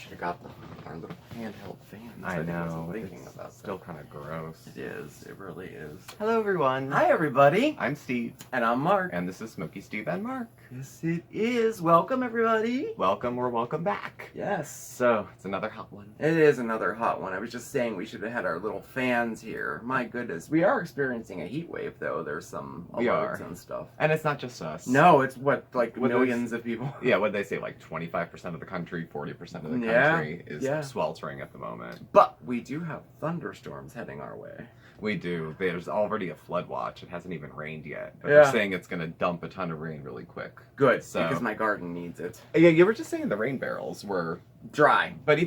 should have got our little handheld fans. I know. Wasn't thinking It's about still that. kind of gross. It is. It really is. Hello, everyone. Hi, everybody. I'm Steve. And I'm Mark. And this is Smokey Steve and Mark. Yes, it is. Welcome, everybody. Welcome or welcome back. Yes. So, it's another hot one. It is another hot one. I was just saying we should have had our little fans here. My goodness. We are experiencing a heat wave, though. There's some alerts and stuff. And it's not just us. No, it's like What millions of people. Yeah, what did they say? Like 25% of the country, 40% of the Yeah, country is sweltering at the moment. But we do have thunderstorms heading our way. We do. There's already a flood watch. It hasn't even rained yet. But Yeah. they're saying it's going to dump a ton of rain really quick. Good, So- because my garden needs it. Yeah, you were just saying the rain barrels were Dry. But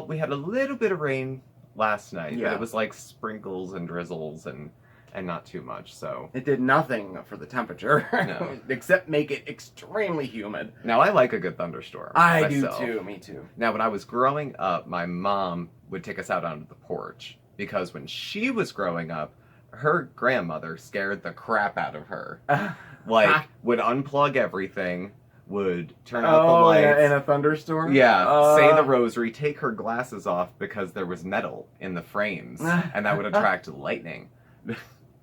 we had a little bit of rain last night, but Yeah. it was like sprinkles and drizzles and not too much. So It did nothing for the temperature, No. except make it extremely humid. now I like a good thunderstorm. I myself. do too, me too. Now, when I was growing up, my mom would take us out onto the porch because when she was growing up, her grandmother scared the crap out of her. Like, would unplug everything, would turn out the lights. Yeah, in a thunderstorm? Yeah, say the rosary, take her glasses off because there was metal in the frames, and that would attract lightning.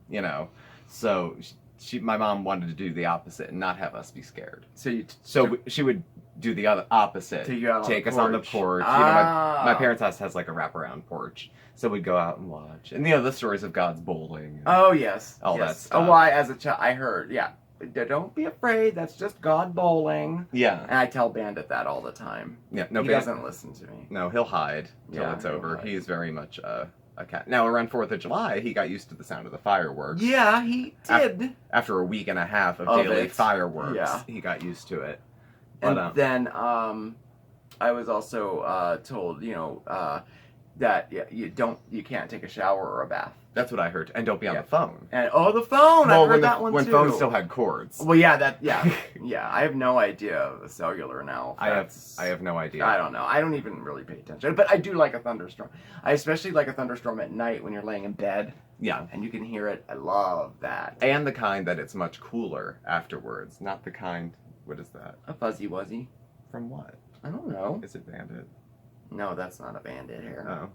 You know, so my mom wanted to do the opposite and not have us be scared. So she would do the other opposite. Take us on the porch. You know, my parents' house has like a wraparound porch, so we'd go out and watch. And the stories of God's bowling. Oh yes, all that yes. stuff. Oh, why? As a child, I heard. Yeah, don't be afraid. That's just God bowling. Yeah. And I tell Bandit that all the time. Yeah. No, he doesn't listen to me. No, he'll hide till it's over. He's very much a cat. Now, around 4th of July, he got used to the sound of the fireworks. Yeah, he did. After a week and a half of daily fireworks, he got used to it. But, and then I was also told, that you can't take a shower or a bath. That's what I heard. And don't be on the phone. And the phone! Well, I heard that one when too. phones still had cords. Well, yeah. I have no idea of the cellular now. I have no idea. I don't know. I don't even really pay attention. But I do like a thunderstorm. I especially like a thunderstorm at night when you're laying in bed. Yeah. And you can hear it. I love that. And the kind that it's much cooler afterwards. Not the kind... What is that? A fuzzy wuzzy. From what? I don't know. Is it Bandit? No, that's not a Bandit hair.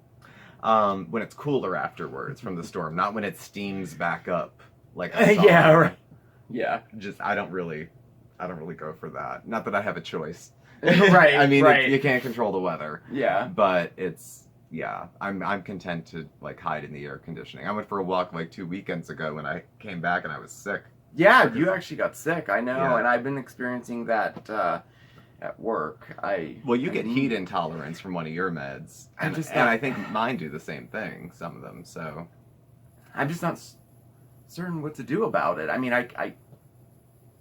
Oh. When it's cooler afterwards from the storm, not when it steams back up like a sauna. Yeah, right. Yeah. I don't really go for that. Not that I have a choice. Right. I mean, right. You can't control the weather. Yeah. But I'm content to like hide in the air conditioning. I went for a walk like 2 weekends ago when I came back and I was sick. Yeah, you actually got sick, I know, Yeah. and I've been experiencing that at work. You get heat intolerance from one of your meds, and I think mine do the same thing, some of them, so... I'm just not certain what to do about it. I mean,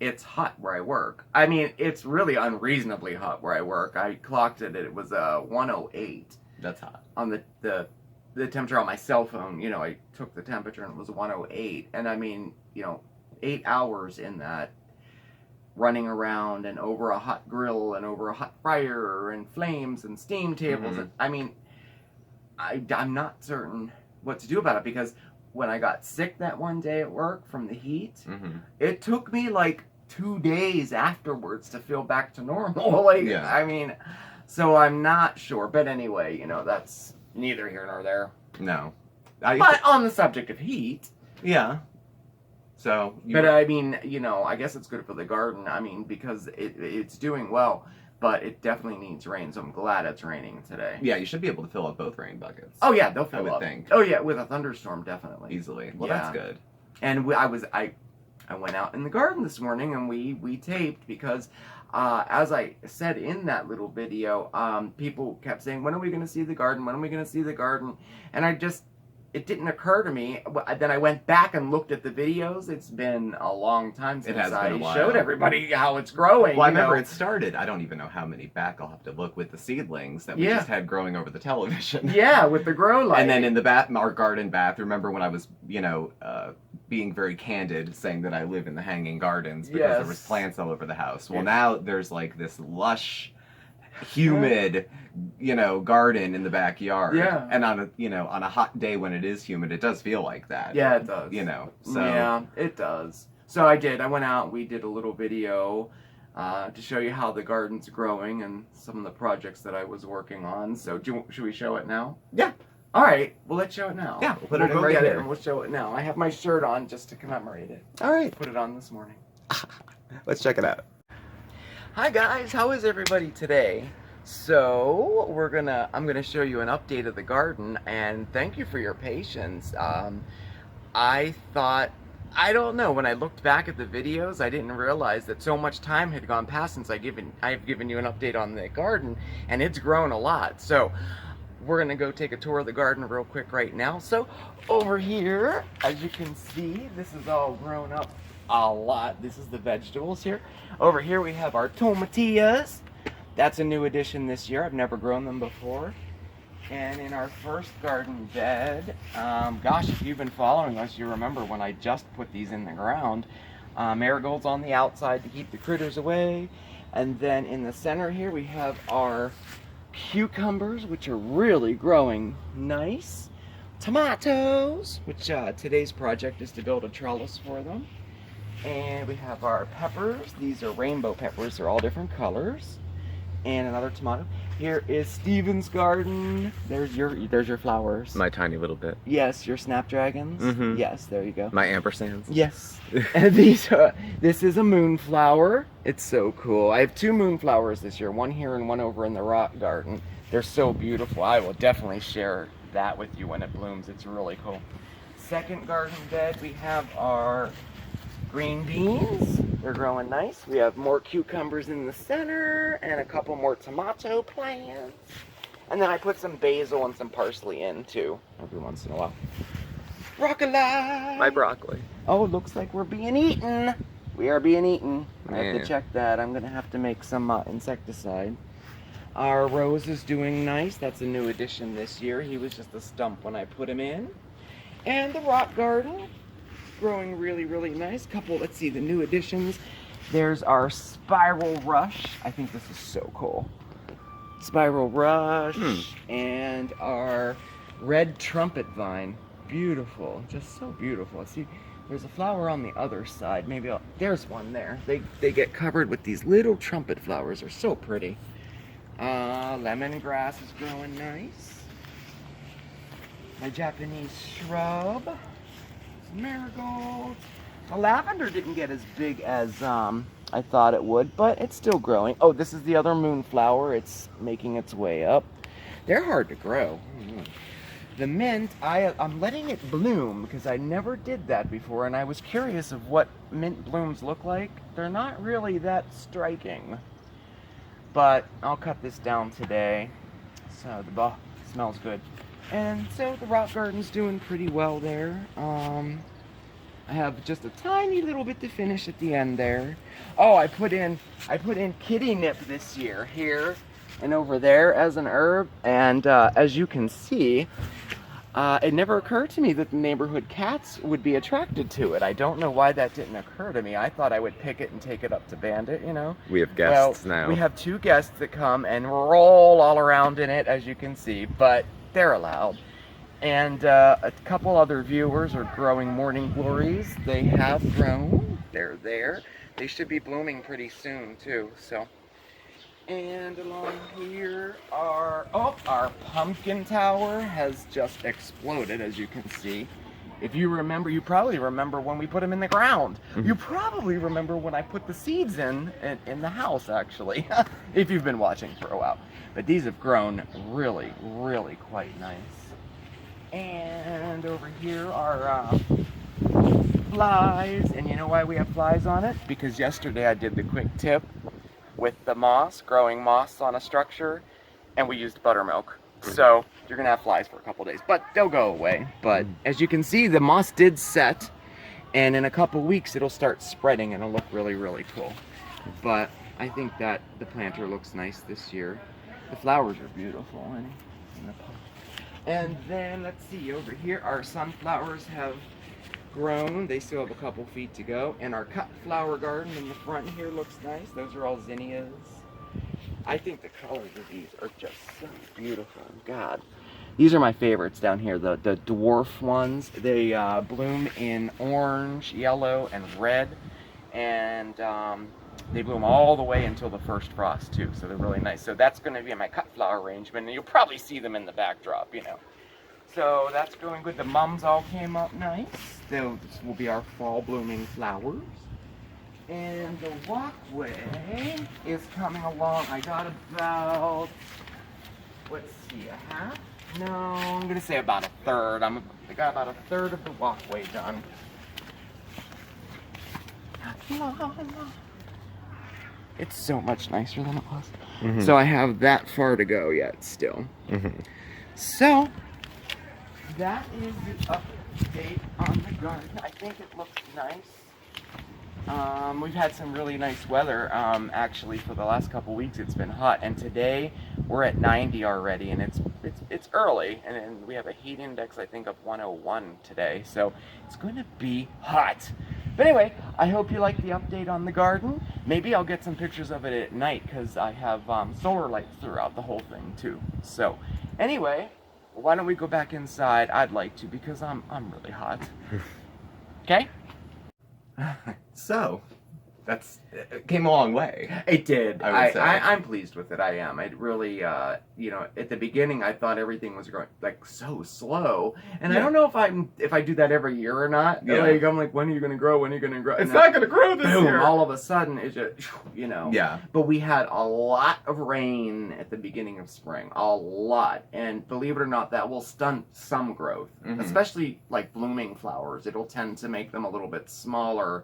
it's hot where I work. I mean, it's really unreasonably hot where I work. I clocked it was 108. That's hot. On the temperature on my cell phone, I took the temperature and it was 108, and I mean, 8 hours in that, running around and over a hot grill and over a hot fryer and flames and steam tables. Mm-hmm. And, I mean, I'm not certain what to do about it, because when I got sick that one day at work from the heat, it took me like 2 days afterwards to feel back to normal. I mean, so I'm not sure. But anyway, that's neither here nor there. No. But on the subject of heat... Yeah. So, I mean, I guess it's good for the garden. I mean, because it's doing well, but it definitely needs rain. So I'm glad it's raining today. Yeah, you should be able to fill up both rain buckets. Oh yeah, they'll fill up. I would think. Oh yeah, with a thunderstorm, definitely. Easily. Well, that's good. And I went out in the garden this morning and we taped because, as I said in that little video, people kept saying, "When are we going to see the garden? When are we going to see the garden?" And it didn't occur to me. Then I went back and looked at the videos. It's been a long time since I showed everybody how it's growing. Well, I remember it started. I don't even know how many back. I'll have to look with the seedlings that we just had growing over the television. Yeah, with the grow light. And then in our garden bath, remember when I was, being very candid, saying that I live in the hanging gardens because there was plants all over the house. Well, now there's like this lush, humid, garden in the backyard. Yeah. And on a hot day when it is humid, it does feel like that. Yeah, it does. So yeah, it does. So I went out, we did a little video to show you how the garden's growing and some of the projects that I was working on. So should we show it now? Yeah. All right, well, let's show it now. Yeah, we'll put it in go right get here. it and we'll show it now. I have my shirt on just to commemorate it. All right. Put it on this morning. Let's check it out. Hi guys, how is everybody today? So I'm gonna show you an update of the garden, and thank you for your patience. I don't know, when I looked back at the videos, I didn't realize that so much time had gone past since I've given you an update on the garden, and it's grown a lot. So we're gonna go take a tour of the garden real quick right now. So over here, as you can see, this is all grown up a lot. This is the vegetables here. Over here we have our tomatillas. That's a new addition this year. I've never grown them before. And in our first garden bed, gosh, if you've been following us, you remember when I just put these in the ground. Marigolds on the outside to keep the critters away. And then in the center here we have our cucumbers, which are really growing nice. Tomatoes, which today's project is to build a trellis for them. And we have our peppers. These are rainbow peppers. They're all different colors. And another tomato. Here is Steven's garden. There's your flowers. My tiny little bit. Yes, your snapdragons. Mm-hmm. Yes, there you go. My ampersands. Yes. And this is a moonflower. It's so cool. I have 2 moonflowers this year. One here and one over in the rock garden. They're so beautiful. I will definitely share that with you when it blooms. It's really cool. Second garden bed, we have our green beans. They're growing nice. We have more cucumbers in the center and a couple more tomato plants. And then I put some basil and some parsley in too, every once in a while. Broccoli! My broccoli. Oh, it looks like we're being eaten. We are being eaten. I have Man. to check that. I'm going to have to make some insecticide. Our rose is doing nice. That's a new addition this year. He was just a stump when I put him in. And the rock garden, growing really, really nice. Let's see, the new additions. There's our spiral rush. I think this is so cool. Spiral rush and our red trumpet vine. Beautiful, just so beautiful. See, there's a flower on the other side. There's one there. They get covered with these little trumpet flowers. They're so pretty. Lemongrass is growing nice. My Japanese shrub. Marigolds. The lavender didn't get as big as I thought it would, but it's still growing. Oh, this is the other moonflower. It's making its way up. They're hard to grow. The mint, I'm letting it bloom because I never did that before, and I was curious of what mint blooms look like. They're not really that striking, but I'll cut this down today. So the smells good. And so the rock garden's doing pretty well there. I have just a tiny little bit to finish at the end there. Oh, I put in kitty nip this year here and over there as an herb. And as you can see, it never occurred to me that the neighborhood cats would be attracted to it. I don't know why that didn't occur to me. I thought I would pick it and take it up to Bandit, you know. We have guests now. We have 2 guests that come and roll all around in it, as you can see, but they're allowed. And a couple other viewers are growing morning glories. They have grown. They're there. They should be blooming pretty soon too. So, and along here our pumpkin tower has just exploded, as you can see. If you remember, you probably remember when we put them in the ground. You probably remember when I put the seeds in the house, actually, if you've been watching for a while. But these have grown really, really quite nice. And over here are flies. And you know why we have flies on it? Because yesterday I did the quick tip with the moss, growing moss on a structure, and we used buttermilk. So you're gonna have flies for a couple days, but they'll go away. But as you can see, the moss did set, and in a couple weeks it'll start spreading and it'll look really, really cool. But I think that the planter looks nice this year. The flowers are beautiful, and then let's see, over here our sunflowers have grown. They still have a couple feet to go, and our cut flower garden in the front here looks nice. Those are all zinnias. I think the colors of these are just so beautiful. God, these are my favorites down here, the dwarf ones. They bloom in orange, yellow, and red, and They bloom all the way until the first frost too, so they're really nice. So that's going to be my cut flower arrangement, and you'll probably see them in the backdrop, you know. So that's going good. The mums all came up nice. This will be our fall blooming flowers. And the walkway is coming along. I got about, let's see, a half? No, I'm going to say about a third. I got about a third of the walkway done. It's so much nicer than it was. Mm-hmm. So I have that far to go yet still. Mm-hmm. So that is the update on the garden. I think it looks nice. We've had some really nice weather. Actually, for the last couple weeks, it's been hot, and today we're at 90 already, and it's early, and we have a heat index I think of 101 today, so it's going to be hot. But anyway, I hope you like the update on the garden. Maybe I'll get some pictures of it at night because I have solar lights throughout the whole thing too. So anyway, why don't we go back inside? I'd like to because I'm really hot. Okay? So, it came a long way. It did. I would say. I'm pleased with it. I am. It really, you know, at the beginning I thought everything was going like so slow, and I don't know if I do that every year or not. Yeah. Like, I'm like, when are you going to grow? When are you going to grow? It's not going to grow this year. All of a sudden, it just, you know. Yeah. But we had a lot of rain at the beginning of spring, a lot, and believe it or not, that will stunt some growth, especially like blooming flowers. It'll tend to make them a little bit smaller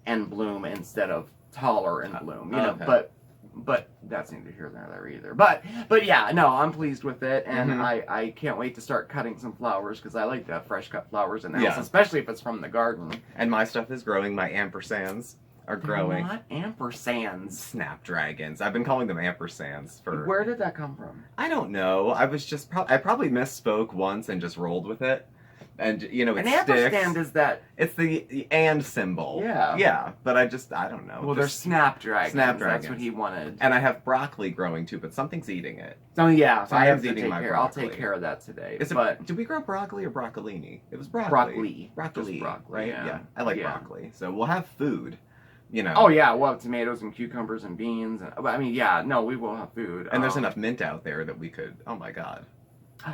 and bloom instead of taller and bloom, you know. Okay. But that's neither here nor there either. But yeah, no, I'm pleased with it, and I can't wait to start cutting some flowers because I like to have fresh cut flowers in the house, especially if it's from the garden. And my stuff is growing. My ampersands are growing. They're not ampersands. Snapdragons. I've been calling them ampersands for. Where did that come from? I don't know. I was just I probably misspoke once and just rolled with it. And, you know, it sticks. An ampersand is that... It's the and symbol. Yeah. Yeah, but I don't know. Well, they're snapdragons. Snapdragons. That's what he wanted. And I have broccoli growing, too, but something's eating it. Oh, yeah. So Something's eating my broccoli. I'll take care of that today. Did we grow broccoli or broccolini? It was broccoli. Broccoli, right? Yeah. I like broccoli. So we'll have food. You know. Oh yeah, we'll have tomatoes and cucumbers and beans. I mean, yeah, no, we will have food. And there's enough mint out there that we could. Oh my God,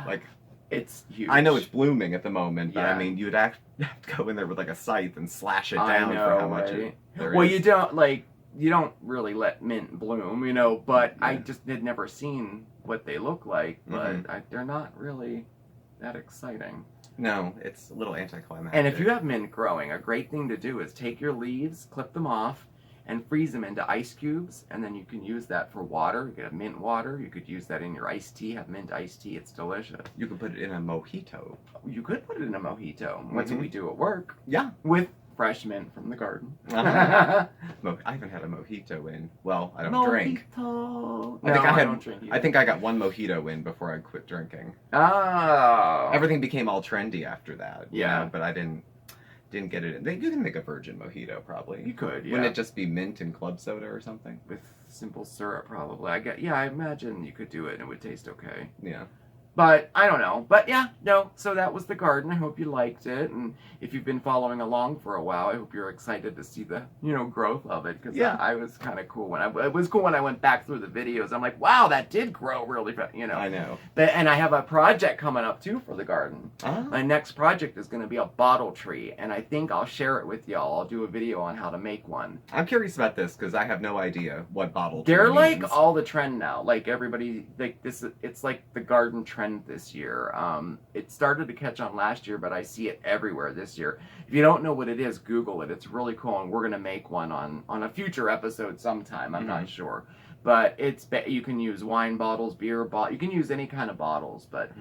like it's huge. I know it's blooming at the moment, but I mean, you'd have to go in there with like a scythe and slash it down for how much there is. Well, you don't really let mint bloom, you know. But I just had never seen what they look like, but they're not really that exciting. No, it's a little anticlimactic. And if you have mint growing, a great thing to do is take your leaves, clip them off, and freeze them into ice cubes, and then you can use that for water. You could have mint water. You could use that in your iced tea. Have mint iced tea. It's delicious. You could put it in a mojito. You could put it in a mojito. That's what we do at work. Yeah. With fresh mint from the garden. I haven't had a mojito in. Well, I don't drink. I don't drink either. I think I got one mojito in before I quit drinking. Oh. Everything became all trendy after that. Yeah. You know, but I didn't get it in. You can make a virgin mojito, probably. You could, yeah. Wouldn't it just be mint and club soda or something? With simple syrup, probably. I imagine you could do it and it would taste okay. Yeah. But, I don't know. But, yeah, no. So that was the garden. I hope you liked it. And if you've been following along for a while, I hope you're excited to see the, growth of it. Because I was kind of cool it was cool when I went back through the videos. I'm like, wow, that did grow really fast, I know. And I have a project coming up, too, for the garden. Oh. My next project is going to be a bottle tree. And I think I'll share it with y'all. I'll do a video on how to make one. I'm curious about this because I have no idea what bottle tree They're means. like all the trend now. Like everybody, it's like the garden trend this year. It started to catch on last year, but I see it everywhere this year. If you don't know what it is, Google it. It's really cool, and we're gonna make one on a future episode sometime. I'm not sure, but you can use wine bottles, beer bottles. You can use any kind of bottles, but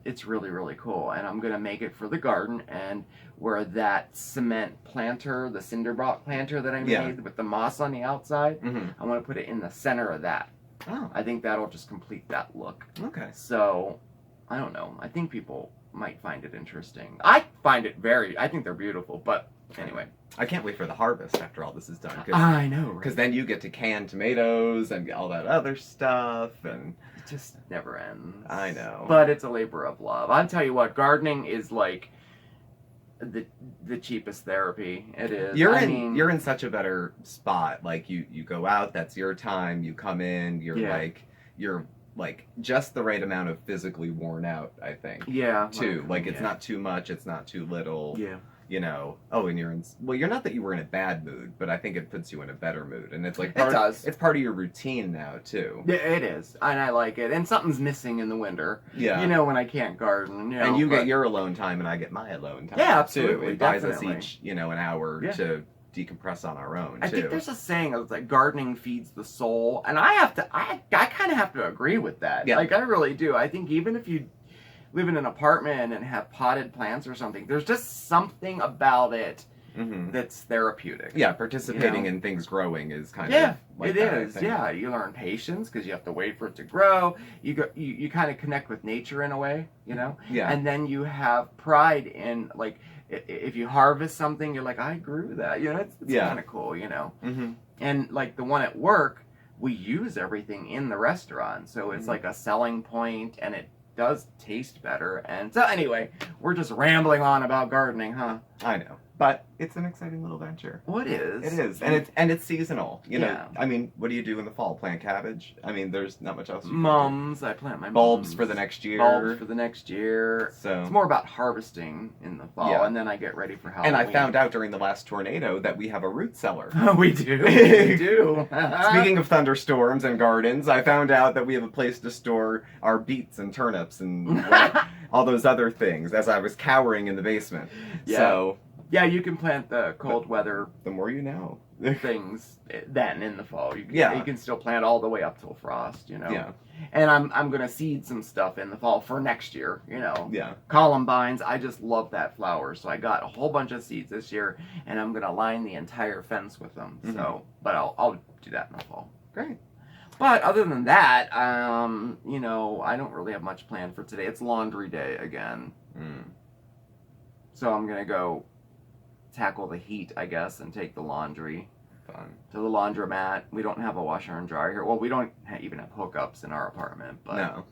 it's really, really cool. And I'm gonna make it for the garden, and where that cement planter, the cinder block planter that I made with the moss on the outside, I want to put it in the center of that. Oh. I think that'll just complete that look. Okay. So, I don't know. I think people might find it interesting. I think they're beautiful, but anyway. I can't wait for the harvest after all this is done. I know, right? Because then you get to can tomatoes and all that other stuff, and it just never ends. I know. But it's a labor of love. I'll tell you what, gardening is like the cheapest therapy. It is. You're I in mean, you're in such a better spot. Like you go out, that's your time. You come in, you're like just the right amount of physically worn out, I think. yeah, Too. Like it's not too much, it's not too little. Yeah. You know. Oh, and you're not that you were in a bad mood, but I think it puts you in a better mood. And it's like it's part of your routine now too. Yeah, it is. And I like it. And something's missing in the winter. Yeah. You know, when I can't garden. You know, and you get your alone time and I get my alone time. Yeah, absolutely. Too. It buys definitely. us each, an hour to decompress on our own, I too. think there's a saying of like gardening feeds the soul, and I kind of have to agree with that. Yeah. Like I really do. I think even if you live in an apartment and have potted plants or something, there's just something about it that's therapeutic. Yeah, participating in things growing is kind of like it that, is. Yeah, you learn patience because you have to wait for it to grow. You kind of connect with nature in a way, Yeah. And then you have pride in like if you harvest something, you're like, I grew that. It's kind of cool, And like the one at work, we use everything in the restaurant, so it's like a selling point, and it does taste better. And so anyway, we're just rambling on about gardening, huh? I know. But it's an exciting little venture. Well, it is. It is. And it's seasonal. Yeah. I mean, what do you do in the fall? Plant cabbage? I mean, there's not much else you can Mums. I plant my bulbs mums. for the next year. Bulbs for the next year. So it's more about harvesting in the fall, and then I get ready for Halloween. And I found out during the last tornado that we have a root cellar. We do. We do. Speaking of thunderstorms and gardens, I found out that we have a place to store our beets and turnips and all those other things as I was cowering in the basement. Yeah. So yeah, you can plant the cold weather the more you know. things then in the fall. You can still plant all the way up till frost, Yeah. And I'm gonna seed some stuff in the fall for next year, Yeah. Columbines, I just love that flower, so I got a whole bunch of seeds this year, and I'm gonna line the entire fence with them. So, but I'll do that in the fall. Great. But other than that, I don't really have much planned for today. It's laundry day again. So I'm gonna go tackle the heat, I guess, and take the laundry to the laundromat. We don't have a washer and dryer here. Well, we don't even have hookups in our apartment. But, No.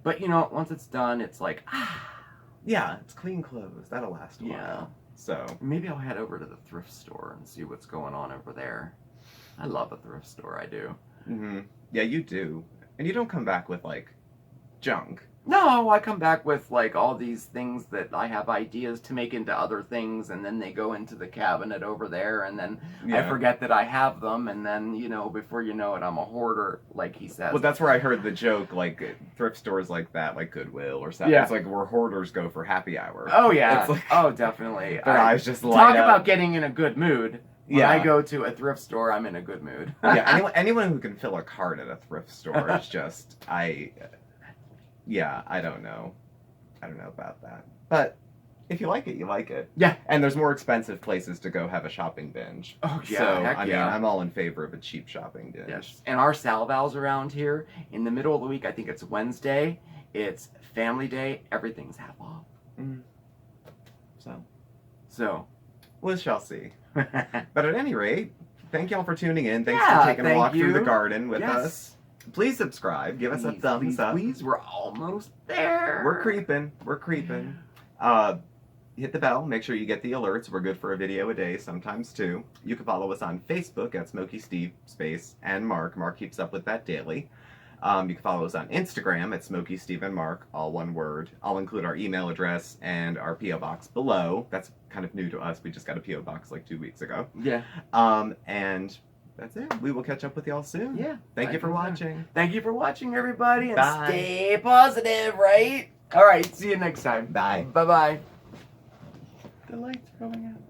But, once it's done, it's like, Yeah, it's clean clothes. That'll last a while. Yeah. So maybe I'll head over to the thrift store and see what's going on over there. I love a thrift store, I do. Yeah, you do. And you don't come back with, like, junk. No, I come back with like all these things that I have ideas to make into other things, and then they go into the cabinet over there, and then I forget that I have them, and then, before you know it, I'm a hoarder, like he says. Well, that's where I heard the joke, like, thrift stores like that, like Goodwill or something. Yeah. It's like where hoarders go for happy hour. Oh, yeah. It's like, oh, definitely. their eyes just light Talk up. about getting in a good mood. When I go to a thrift store, I'm in a good mood. Yeah, anyone who can fill a cart at a thrift store is just, I don't know. I don't know about that. But if you like it, you like it. Yeah. And there's more expensive places to go have a shopping binge. Oh, yeah. So, I mean, I'm all in favor of a cheap shopping binge. Yes. And our Salvals around here, in the middle of the week, I think it's Wednesday, it's family day, everything's half off. So. We shall see. But at any rate, thank y'all for tuning in. Thanks Yeah, for taking a walk through the garden with Yes. us. Please subscribe. Give us a thumbs up. Please, we're almost there. We're creeping. Hit the bell. Make sure you get the alerts. We're good for a video a day, sometimes two. You can follow us on Facebook at SmokeySteveAndMarc. Mark keeps up with that daily. You can follow us on Instagram at SmokeySteveAndMarc, all one word. I'll include our email address and our P.O. box below. That's kind of new to us. We just got a P.O. box like 2 weeks ago. Yeah. And that's it. We will catch up with y'all soon. Yeah. Thank you for watching. Thank you for watching, everybody. And Bye. stay positive, right? All right. See you next time. Bye. Bye-bye. The lights are going out.